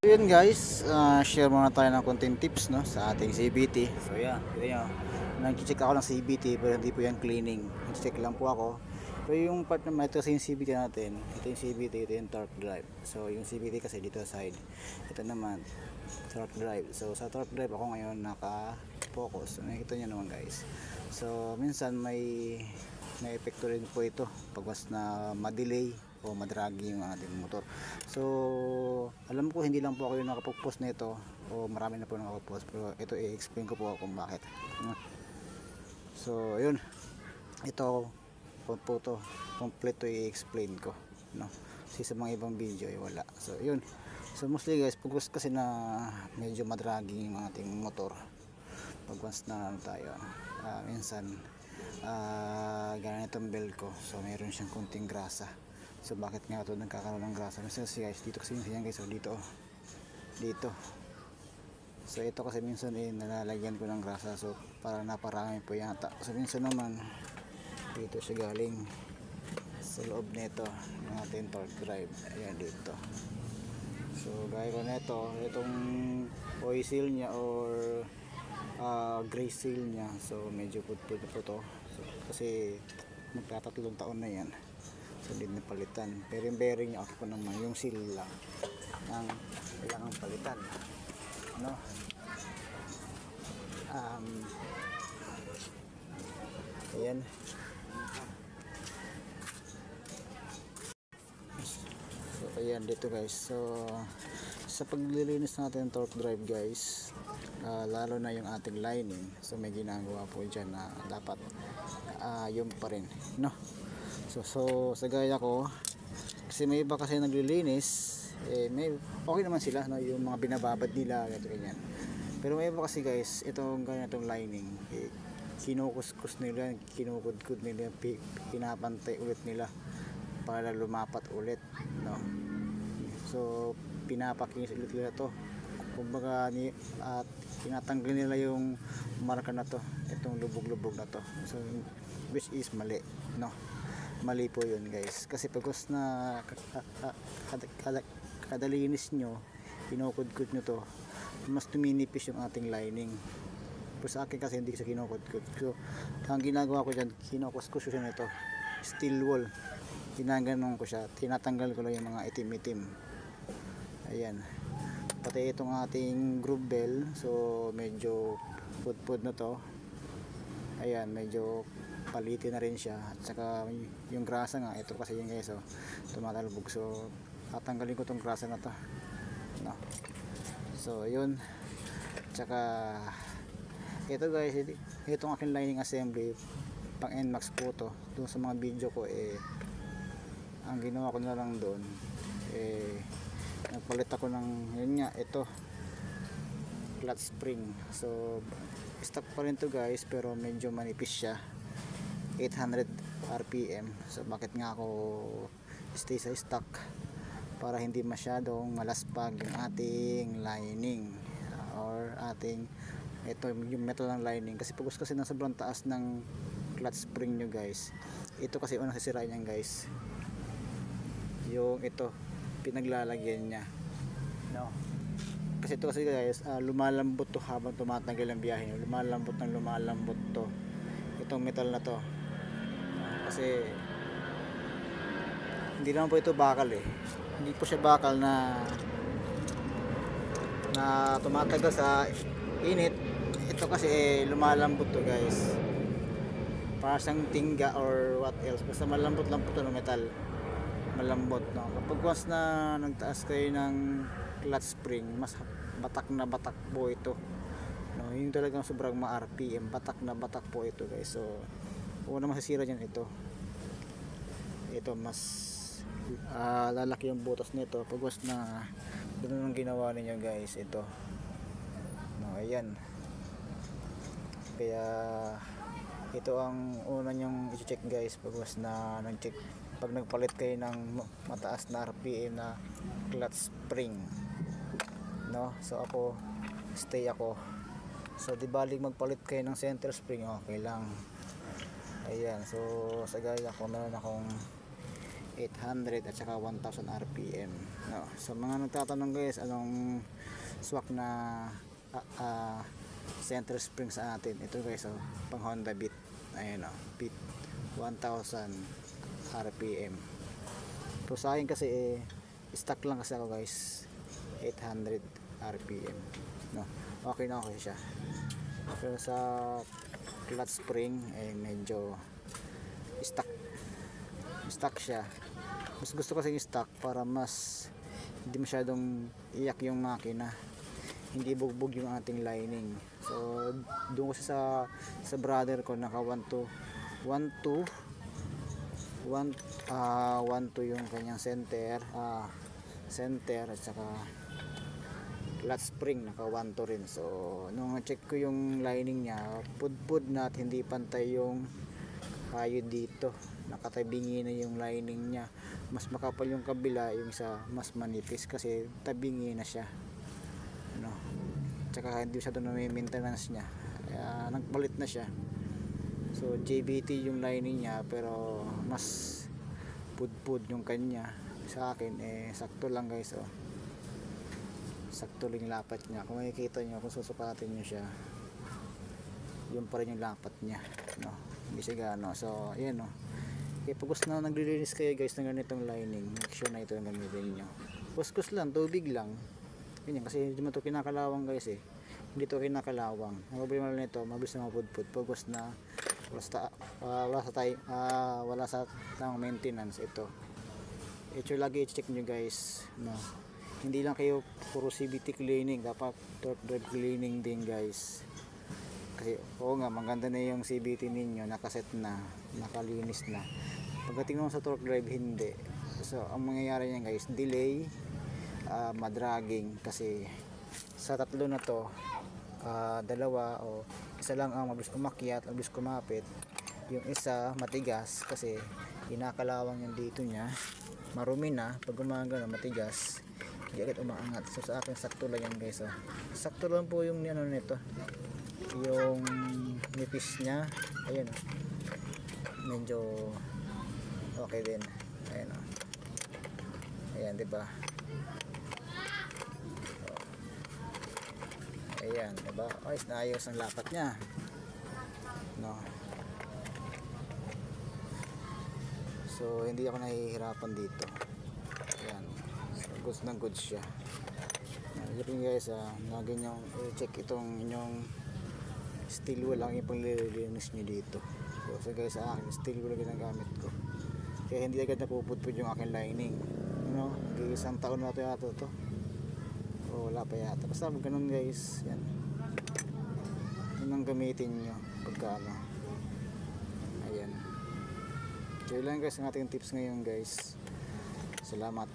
Yun guys, share muna tayo ng konting tips no sa ating CVT. So yeah, kita nyo, nag-check ako ng CVT pero hindi po yan cleaning. Nag-check lang po ako. Pero yung part naman, ito kasi yung CVT natin. Ito yung CVT, ito yung torque drive. So yung CVT kasi dito sa side. Ito naman, torque drive. So sa torque drive ako ngayon naka-focus. Nakikita nyo naman guys. So minsan may epekto rin po ito pag mas na ma-delay o madragi yung ating motor. So alam ko hindi lang po ako yung nakapag-post nito o marami na po nakapag-post, pero ito i-explain ko po kung bakit. So yun, ito po to complete to i-explain ko no, kasi sa mga ibang video ay wala. So yun, so mostly guys, pag kasi na medyo madragi yung ating motor, pag once na tayo minsan ganitong belt ko, so meron siyang kunting grasa. So bakit nga ito nagkakaroon ng grasa? Minsan guys, dito kasi yan guys, so dito so ito kasi minsan nalalagyan ko ng grasa, so para naparami po yata. So minsan naman dito siya galing sa loob nito yung ating torque drive, ayan dito. So gaya ko nito, itong oil seal nya or gray seal nya, so medyo putput po to. So, kasi magtatatlong taon na yan, so hindi na palitan. Pero yung bearing niya okay po naman, yung seal lang ang kailangan palitan no. Ayan, so ayan dito guys. So sa paglilinis natin ng torque drive guys, lalo na yung ating lining, so may ginagawa po dyan na dapat yun pa rin no. So sa gaya ko, kasi may iba kasi naglilinis, may okay naman sila no, yung mga binababad nila ganyan. Pero may iba kasi guys, itong ganitong lining, kinukuskus nila, kinukudkud nila, pinapantay ulit nila para lumapat ulit no. So pinapakinis ulit nila to, kumbaga at tinatanggal nila yung marka na to, itong lubog-lubog na to. So which is mali no, mali po yun guys. Kasi pagkos na kadalinis nyo, kinukudkud nyo to, mas tuminipis yung ating lining. Pero sa akin kasi hindi ko siya kinukudkud. So ang ginagawa ko dyan, kinukuskus ko siya nito, steel wool, ginaganon ko siya, tinatanggal ko lang yung mga itim-itim. Ayan, pati itong ating groove bell, so medyo pud-pud na to. Ayan, medyo palitin na rin siya. At saka yung grasa nga, ito kasi yung guys, so tumatalbog. So tatanggalin ko tong grasa na to no. So yun, tsaka ito guys, itong aking lining assembly pang NMAX po to. Doon sa mga video ko ang ginawa ko na lang doon, nagpalit ako ng yun nga, ito clutch spring. So stock pa rin to guys, pero medyo manipis siya, 800 rpm. So bakit nga ako stay sa stock? Para hindi masyadong malaspag yung ating lining or ating ito yung metal ng lining. Kasi pag kasi ng sobrang taas ng clutch spring nyo guys, ito kasi unang sisirain yan guys, yung ito pinaglalagyan niya no. Kasi ito kasi guys, lumalambot to habang tumatagal ang biyahe, lumalambot to itong metal na to. Kasi hindi naman po ito bakal hindi po siya bakal na tumatagal sa init. Ito kasi lumalambot to guys, para siyang tingga or what else, basta malambot lang po ito ng metal, malambot no. Kapag once na nagtaas kayo ng clutch spring, mas batak na batak po ito no. Yung talagang sobrang ma-RPM, batak na batak po ito guys. So una masisira dyan ito mas lalaki yung butas nito pag once na ganun ang ginawa ninyo guys, ito no. Ayan, kaya ito ang una nyong i-check guys pag once na nag-check, pag nagpalit kayo ng mataas na RPM na clutch spring no. So ako stay ako, so di baling magpalit kayo ng center spring, okay lang. Ayan, so sa gaya ko meron akong 800 at saka 1000 rpm No, sa mga nagtatanong guys, anong swak na center spring sa atin, ito guys, pang Honda Beat. Ayan, Beat 1000 RPM. So sa akin kasi stock lang kasi ako guys, 800 RPM. No, okay na okay siya. Pero sa clutch spring medyo stock siya. Mas gusto kasi yung stock para mas hindi masyadong iyak yung makina, hindi bugbog yung ating lining. So doon ko sa brother ko naka 12 yung kanyang center at saka clutch spring naka 12 rin. So nung check ko yung lining niya, pudpud na at hindi pantay yung kayo dito, nakatabingi na yung lining niya. Mas makapal yung kabila, yung isa mas manipis kasi tabingi na siya, no? Tsaka hindi siya doon na maintenance niya, kaya nagpalit na siya. So JBT yung lining niya pero mas pudpud yung kanya. Sa akin sakto lang guys, sakto lang lapat niya. Kung makikita nyo, kung susukatin nyo siya, yun pa rin yung lapat niya, no? Hindi siya gano. So ayan, kaya pag gusto na naglilinis kayo guys ng ganitong lining, make sure na ito ang gamitin nyo. Kuskus lang, tubig lang, ganyan, kasi hindi mo ito kinakalawang guys, hindi ito kinakalawang. Ang problema lang nito, mabilis na mapudpud pag gusto na wala sa tamang maintenance. Ito lagi i-check nyo guys, no? Hindi lang kayo puro CVT cleaning, dapat torque drive cleaning din guys. Kasi oo nga, maganda na yung CVT ninyo, nakaset na, nakalinis na. Pagdating naman sa torque drive, hindi. So ang mangyayari niyan guys, delay, madragging, kasi sa tatlo na to, dalawa o isa lang ang mabilis umakyat, mabilis kumapit. Yung isa matigas kasi kinakalawang yung dito niya, marumi na, pag umaga na matigas, hindi agad umaangat. So sa akin sakto lang yan guys, sakto lang po yung ano nito, yung nipis niya. Ayan, medyo okay din. Ayan, ayan, diba? Ayan, diba? Ayos na ayos ang lapat niya, no? So hindi ako nahihirapan dito. Ayan, so, goods na goods siya. Looking guys, na ganyan, check itong inyong steel wheel lang yung panglilinis nyo dito. So guys, sa akin steel wheel ginagamit ko, kaya hindi agad napupudpud yung aking lining, nag-iisang taon na ito yata to, o wala pa yata, basta ganun guys. Yan, yun ang gamitin nyo pagka ayan. So yun lang guys ang ating tips ngayon guys. Salamat.